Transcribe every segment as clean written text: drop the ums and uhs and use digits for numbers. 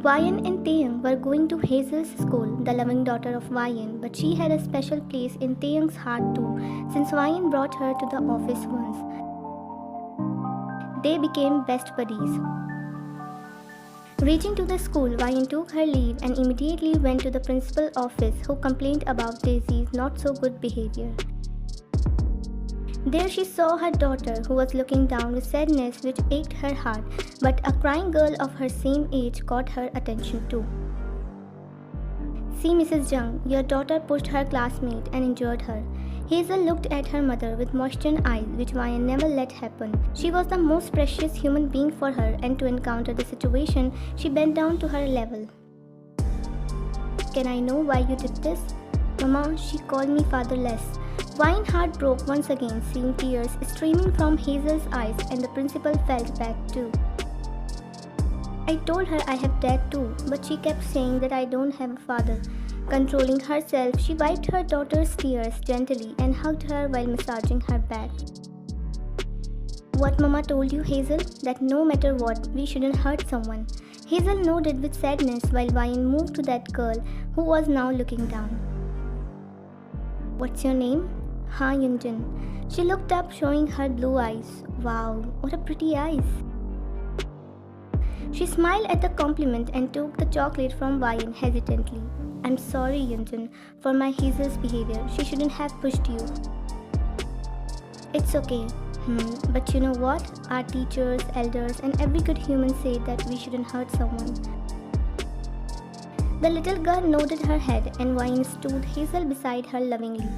Wayan and Taeyang were going to Hazel's school, the loving daughter of Wayan, but she had a special place in Taeyang's heart too, since Wayan brought her to the office once. They became best buddies. Reaching to the school, Wayan took her leave and immediately went to the principal's office, who complained about Daisy's not so good behavior. There she saw her daughter, who was looking down with sadness which ached her heart, but a crying girl of her same age caught her attention too. "See, Mrs. Jung, your daughter pushed her classmate and injured her." Hazel looked at her mother with moistened eyes, which Wayan never let happen. She was the most precious human being for her, and to encounter the situation, she bent down to her level. "Can I know why you did this?" "Mama, she called me fatherless." Wayan's heart broke once again, seeing tears streaming from Hazel's eyes, and the principal felt bad too. "I told her I have dad too, but she kept saying that I don't have a father." Controlling herself, she wiped her daughter's tears gently and hugged her while massaging her back. "What Mama told you, Hazel? That no matter what, we shouldn't hurt someone." Hazel nodded with sadness while Wayan moved to that girl who was now looking down. "What's your name?" "Ha, Yunjin." She looked up, showing her blue eyes. "Wow, what a pretty eyes." She smiled at the compliment and took the chocolate from Wayan hesitantly. "I'm sorry, Yunjin, for my Hazel's behavior. She shouldn't have pushed you." "It's okay. But you know what? Our teachers, elders, and every good human say that we shouldn't hurt someone." The little girl nodded her head, and Wayan stood Hazel beside her lovingly.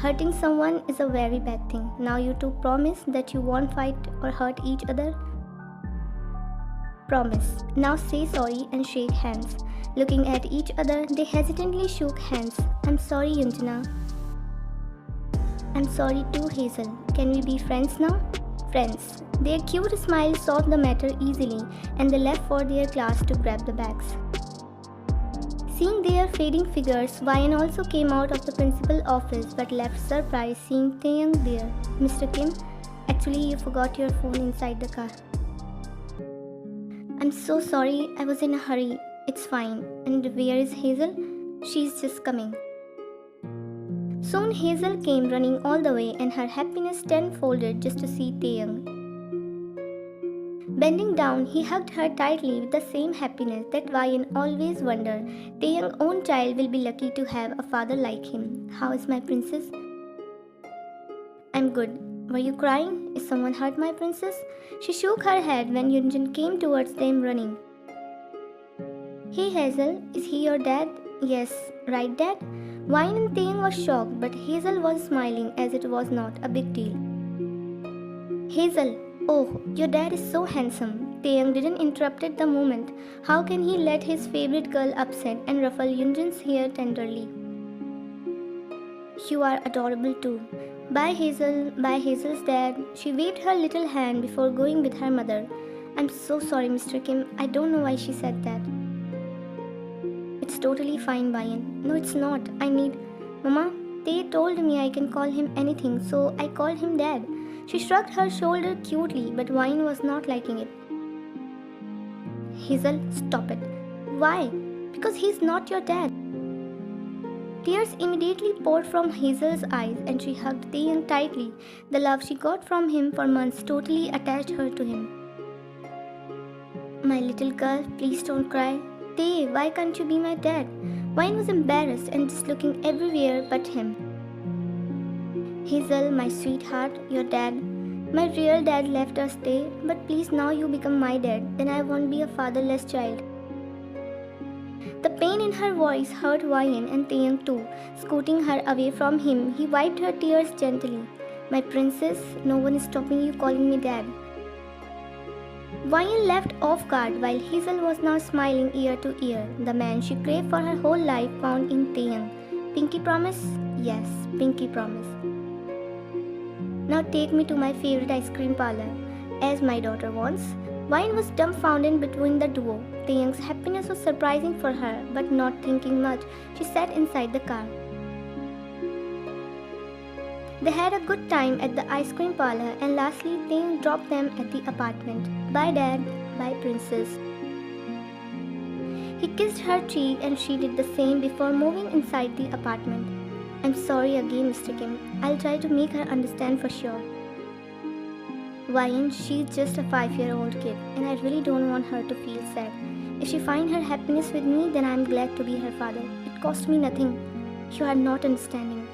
"Hurting someone is a very bad thing. Now you two promise that you won't fight or hurt each other?" "Promise. Now say sorry and shake hands." Looking at each other, they hesitantly shook hands. "I'm sorry, Yunjina." "I'm sorry too, Hazel. Can we be friends now?" "Friends." Their cute smile solved the matter easily, and they left for their class to grab the bags. Seeing their fading figures, Wayan also came out of the principal's office but left surprised seeing Taeyang there. "Mr. Kim, actually you forgot your phone inside the car." "I'm so sorry, I was in a hurry." "It's fine. And where is Hazel?" "She's just coming." Soon Hazel came running all the way, and her happiness tenfolded just to see Taeyang. Bending down, he hugged her tightly with the same happiness that Wayan always wondered. Taeyang's own child will be lucky to have a father like him. "How is my princess?" "I'm good. Were you crying? Is someone hurt my princess?" She shook her head when Yunjin came towards them running. "Hey Hazel, is he your dad?" "Yes, right dad?" Wayan and Taeyang was shocked, but Hazel was smiling as it was not a big deal. "Hazel, oh, your dad is so handsome." Taeyang didn't interrupt at the moment. How can he let his favorite girl upset and ruffle Yunjin's hair tenderly? "You are adorable too." "Bye Hazel, bye Hazel's dad." She waved her little hand before going with her mother. "I'm so sorry, Mr. Kim. I don't know why she said that." "It's totally fine, Wayan." "No, it's not. I need..." "Mama, they told me I can call him anything, so I called him Dad." She shrugged her shoulder cutely, but Wayan was not liking it. "Hazel, stop it." "Why?" "Because he's not your dad." Tears immediately poured from Hazel's eyes, and she hugged Taeyang tightly. The love she got from him for months totally attached her to him. "My little girl, please don't cry." "Tay, why can't you be my dad?" Wayan was embarrassed and just looking everywhere but him. "Hazel, my sweetheart, your dad. My real dad left us, Tay, but please now you become my dad, then I won't be a fatherless child." The pain in her voice hurt Wayan and Taeyang too. Scooting her away from him, he wiped her tears gently. "My princess, no one is stopping you calling me dad." Wayan left off guard while Hazel was now smiling ear to ear. The man she craved for her whole life found in Taeyang. "Pinky promise?" "Yes, pinky promise." "Now take me to my favorite ice cream parlor, as my daughter wants." Wayan was dumbfounded between the duo. Taeyang's happiness was surprising for her, but not thinking much, she sat inside the car. They had a good time at the ice cream parlor, and lastly Taeyang dropped them at the apartment. "Bye Dad, bye Princess." He kissed her cheek and she did the same before moving inside the apartment. I'm sorry again, Mr. Kim. I'll try to make her understand for sure. Why, she's just a 5-year-old kid and I really don't want her to feel sad. If she finds her happiness with me, then I'm glad to be her father. It cost me nothing. You are not understanding.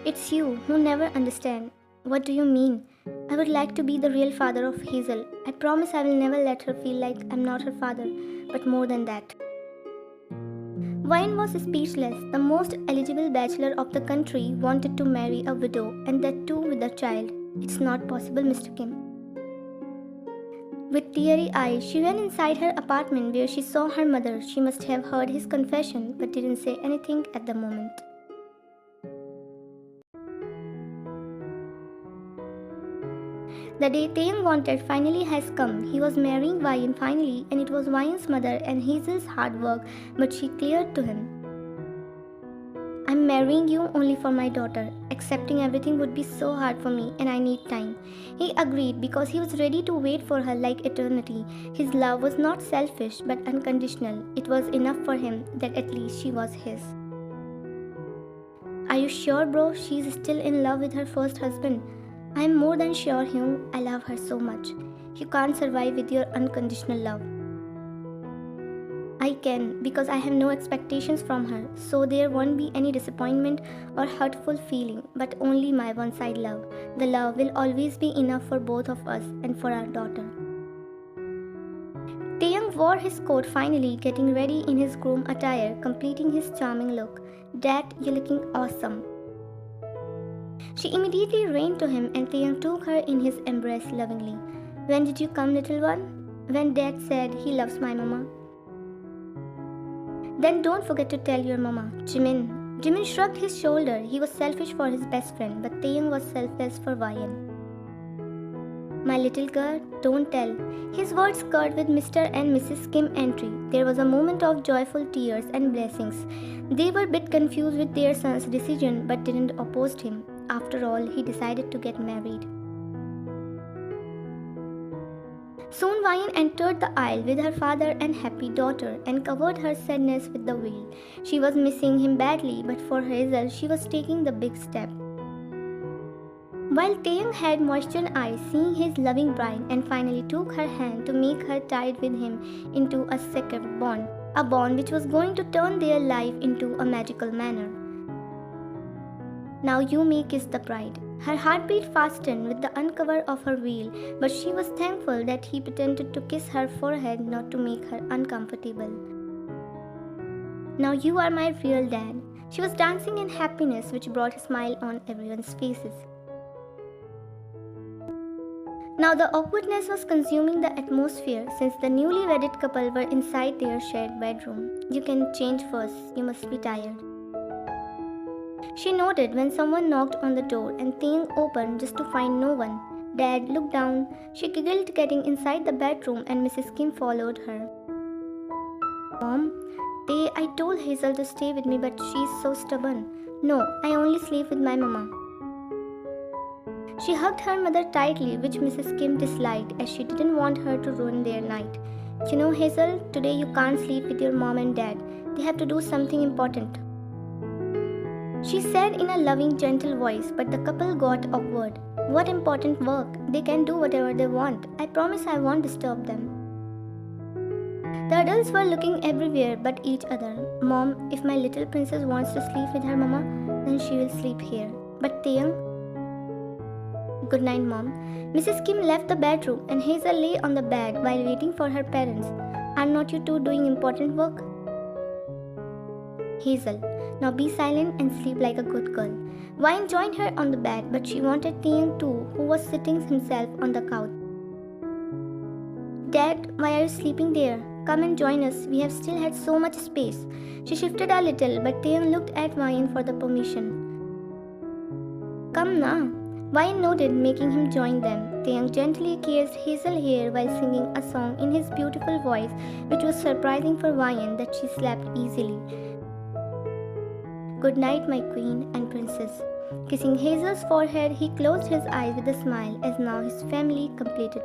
It's you who never understand. What do you mean? I would like to be the real father of Hazel. I promise I will never let her feel like I'm not her father, but more than that. Wayne was speechless. The most eligible bachelor of the country wanted to marry a widow, and that too with a child. It's not possible, Mr. Kim. With teary eyes, she ran inside her apartment where she saw her mother. She must have heard his confession but didn't say anything at the moment. The day Taeyang wanted finally has come. He was marrying Wyan finally, and it was Wyan's mother and Hazel's hard work, but she cleared to him. I'm marrying you only for my daughter. Accepting everything would be so hard for me and I need time. He agreed because he was ready to wait for her like eternity. His love was not selfish but unconditional. It was enough for him that at least she was his. Are you sure, bro? She's still in love with her first husband. I'm more than sure, Hyung. I love her so much. You can't survive with your unconditional love. I can, because I have no expectations from her, so there won't be any disappointment or hurtful feeling, but only my one-side love. The love will always be enough for both of us and for our daughter. Taeyang wore his coat finally, getting ready in his groom attire, completing his charming look. Dad, you're looking awesome. She immediately ran to him and Taeyang took her in his embrace lovingly. When did you come, little one? When Dad said he loves my mama. Then don't forget to tell your mama, Jimin. Jimin shrugged his shoulder. He was selfish for his best friend, but Taeyang was selfless for Wyan. My little girl, don't tell. His words curled with Mr. and Mrs. Kim entry. There was a moment of joyful tears and blessings. They were a bit confused with their son's decision, but didn't oppose him. After all, he decided to get married. Soon Wyan entered the aisle with her father and happy daughter and covered her sadness with the veil. She was missing him badly, but for Hazel, she was taking the big step. While Taeyang had moistened eyes seeing his loving bride and finally took her hand to make her tied with him into a sacred bond, a bond which was going to turn their life into a magical manner. Now you may kiss the bride. Her heartbeat fastened with the uncover of her veil, but she was thankful that he pretended to kiss her forehead not to make her uncomfortable. Now you are my real dad. She was dancing in happiness which brought a smile on everyone's faces. Now the awkwardness was consuming the atmosphere since the newly wedded couple were inside their shared bedroom. You can change first, you must be tired. She nodded when someone knocked on the door and Taeyang opened just to find no one. Dad looked down. She giggled getting inside the bedroom and Mrs. Kim followed her. Mom, I told Hazel to stay with me but she's so stubborn. No, I only sleep with my mama. She hugged her mother tightly, which Mrs. Kim disliked as she didn't want her to ruin their night. You know, Hazel, today you can't sleep with your mom and dad. They have to do something important. She said in a loving, gentle voice, but the couple got awkward. What important work? They can do whatever they want. I promise I won't disturb them. The adults were looking everywhere but each other. Mom, if my little princess wants to sleep with her mama, then she will sleep here. But Taeyang? Good night, Mom. Mrs. Kim left the bedroom and Hazel lay on the bed while waiting for her parents. Are not you two doing important work? Hazel, now be silent and sleep like a good girl. Wyan joined her on the bed, but she wanted Taeyang too, who was sitting himself on the couch. Dad, why are you sleeping there? Come and join us. We have still had so much space. She shifted a little, but Taeyang looked at Wyan for the permission. Come now. Wyan nodded, making him join them. Taeyang gently kissed Hazel's hair while singing a song in his beautiful voice, which was surprising for Wyan that she slept easily. Good night, my queen and princess. Kissing Hazel's forehead, he closed his eyes with a smile as now his family completed.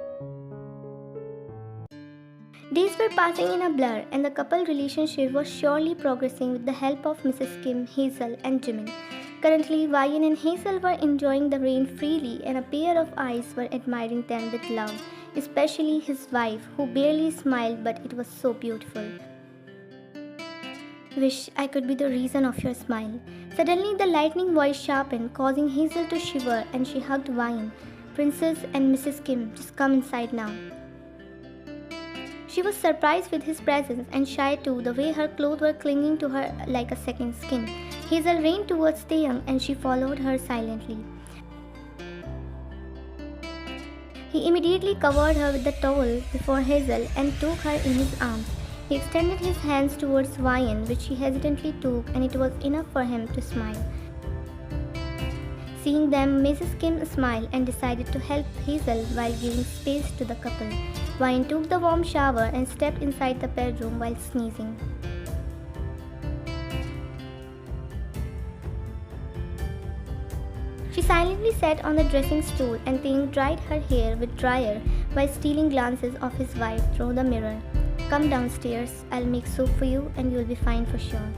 Days were passing in a blur, and the couple relationship was surely progressing with the help of Mrs. Kim, Hazel, and Jimin. Currently, Ryan and Hazel were enjoying the rain freely, and a pair of eyes were admiring them with love, especially his wife, who barely smiled, but it was so beautiful. Wish I could be the reason of your smile. Suddenly, the lightning voice sharpened, causing Hazel to shiver, and she hugged Ryan. Princess and Mrs. Kim, just come inside now. She was surprised with his presence and shy too, the way her clothes were clinging to her like a second skin. Hazel ran towards Taeyang and she followed her silently. He immediately covered her with the towel before Hazel and took her in his arms. He extended his hands towards Ryan, which she hesitantly took, and it was enough for him to smile. Seeing them, Mrs. Kim smiled and decided to help Hazel while giving space to the couple. Ryan took the warm shower and stepped inside the bedroom while sneezing. She silently sat on the dressing stool and Taeyang dried her hair with dryer while stealing glances of his wife through the mirror. Come downstairs, I'll make soup for you and you'll be fine for sure.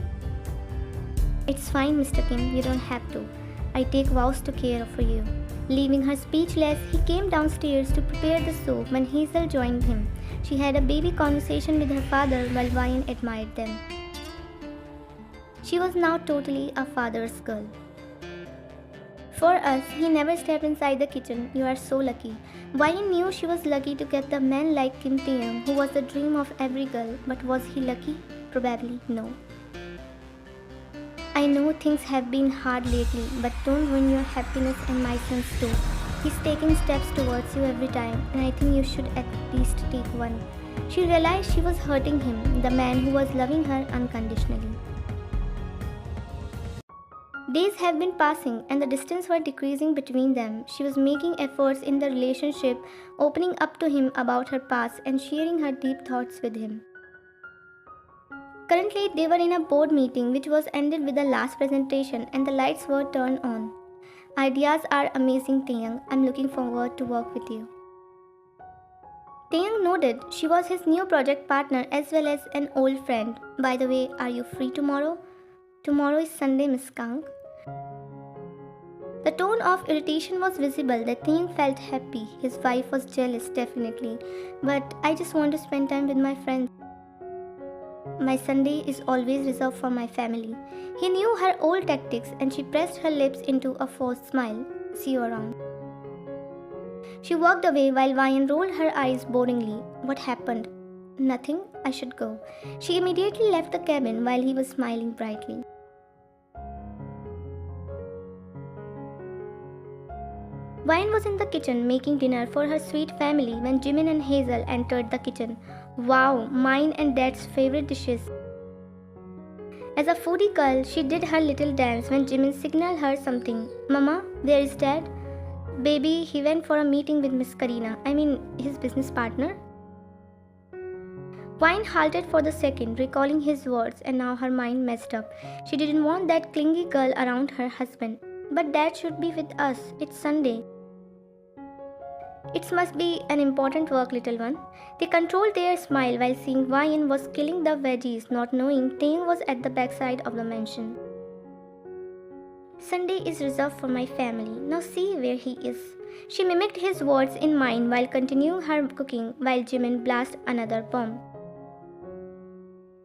It's fine, Mr. Kim, you don't have to. I take vows to care for you. Leaving her speechless, he came downstairs to prepare the soup when Hazel joined him. She had a baby conversation with her father while Ryan admired them. She was now totally a father's girl. For us, he never stepped inside the kitchen. You are so lucky. Ryan knew she was lucky to get the man like kimtaehyung, who was the dream of every girl. But was he lucky? Probably no. I know things have been hard lately, but don't ruin your happiness and my son's too. He's taking steps towards you every time, and I think you should at least take one. She realized she was hurting him, the man who was loving her unconditionally. Days have been passing, and the distance was decreasing between them. She was making efforts in the relationship, opening up to him about her past and sharing her deep thoughts with him. Currently, they were in a board meeting which was ended with the last presentation and the lights were turned on. Ideas are amazing, Taeyang. I'm looking forward to work with you. Taeyang nodded. She was his new project partner as well as an old friend. By the way, are you free tomorrow? Tomorrow is Sunday, Miss Kang. The tone of irritation was visible that Taeyang felt happy. His wife was jealous, definitely. But I just want to spend time with my friends. My Sunday is always reserved for my family. He knew her old tactics and she pressed her lips into a forced smile. See you around. She walked away while Ryan rolled her eyes boringly. What happened? Nothing, I should go. She immediately left the cabin while he was smiling brightly. Ryan was in the kitchen making dinner for her sweet family when Jimin and Hazel entered the kitchen. Wow, mine and Dad's favorite dishes. As a foodie girl, she did her little dance when Jimin signaled her something. Mama, there is Dad. Baby, he went for a meeting with Miss Karina. His business partner. Ryan halted for the second, recalling his words, and now her mind messed up. She didn't want that clingy girl around her husband. But Dad should be with us. It's Sunday. It must be an important work, little one. They controlled their smile while seeing Ryan was killing the veggies, not knowing Taeyang was at the backside of the mansion. Sunday is reserved for my family. Now see where he is. She mimicked his words in mind while continuing her cooking while Jimin blasted another bomb.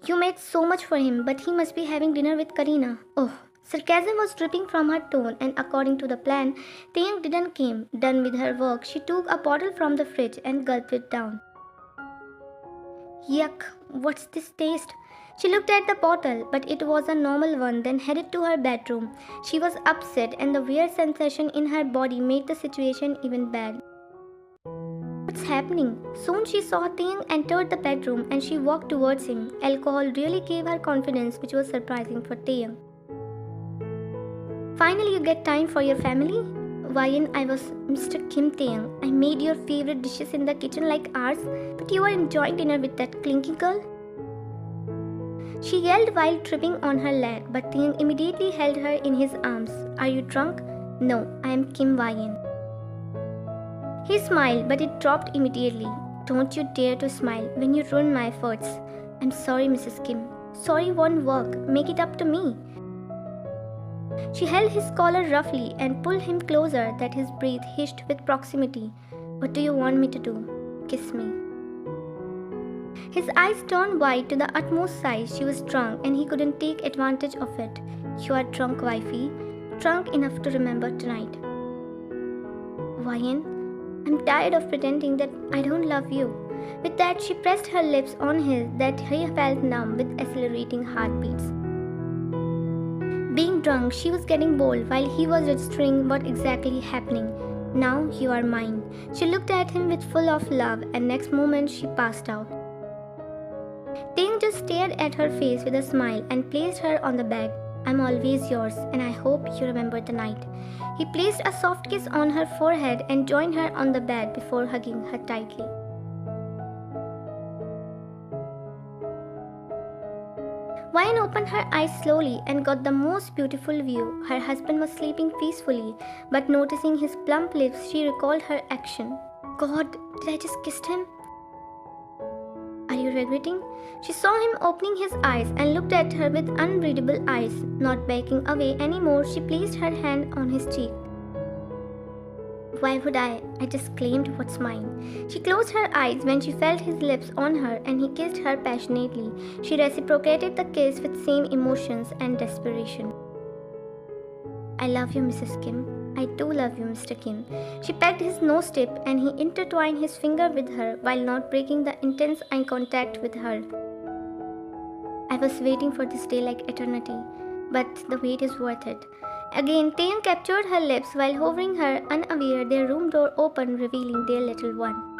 You made so much for him, but he must be having dinner with Karina. Oh. Sarcasm was dripping from her tone, and according to the plan, Taeyang didn't came. Done with her work, she took a bottle from the fridge and gulped it down. Yuck, what's this taste? She looked at the bottle, but it was a normal one, then headed to her bedroom. She was upset, and the weird sensation in her body made the situation even bad. What's happening? Soon she saw Taeyang enter the bedroom and she walked towards him. Alcohol really gave her confidence, which was surprising for Taeyang. Finally, you get time for your family? Ryan, I was Mr. kimtaehyung. I made your favorite dishes in the kitchen like ours, but you were enjoying dinner with that clinky girl? She yelled while tripping on her leg, but Taeyang immediately held her in his arms. Are you drunk? No, I am Kim Ryan. He smiled, but it dropped immediately. Don't you dare to smile when you ruin my efforts. I'm sorry, Mrs. Kim. Sorry won't work. Make it up to me. She held his collar roughly and pulled him closer that his breath hissed with proximity. What do you want me to do? Kiss me. His eyes turned wide to the utmost size. She was drunk and he couldn't take advantage of it. You are drunk, wifey. Drunk enough to remember tonight. Ryan, I'm tired of pretending that I don't love you. With that, she pressed her lips on his that he felt numb with accelerating heartbeats. Being drunk, she was getting bold while he was registering what exactly happening. Now you are mine. She looked at him with full of love and next moment she passed out. Taeyang just stared at her face with a smile and placed her on the bed. I'm always yours and I hope you remember the night. He placed a soft kiss on her forehead and joined her on the bed before hugging her tightly. Ryan opened her eyes slowly and got the most beautiful view. Her husband was sleeping peacefully, but noticing his plump lips, she recalled her action. God, did I just kiss him? Are you regretting? She saw him opening his eyes and looked at her with unreadable eyes. Not backing away anymore, she placed her hand on his cheek. Why would I? I just claimed what's mine. She closed her eyes when she felt his lips on her and he kissed her passionately. She reciprocated the kiss with same emotions and desperation. I love you, Mrs. Kim. I do love you, Mr. Kim. She pecked his nose tip and he intertwined his finger with her while not breaking the intense eye contact with her. I was waiting for this day like eternity, but the wait is worth it. Again, Taeyang captured her lips while hovering her, unaware their room door opened, revealing their little one.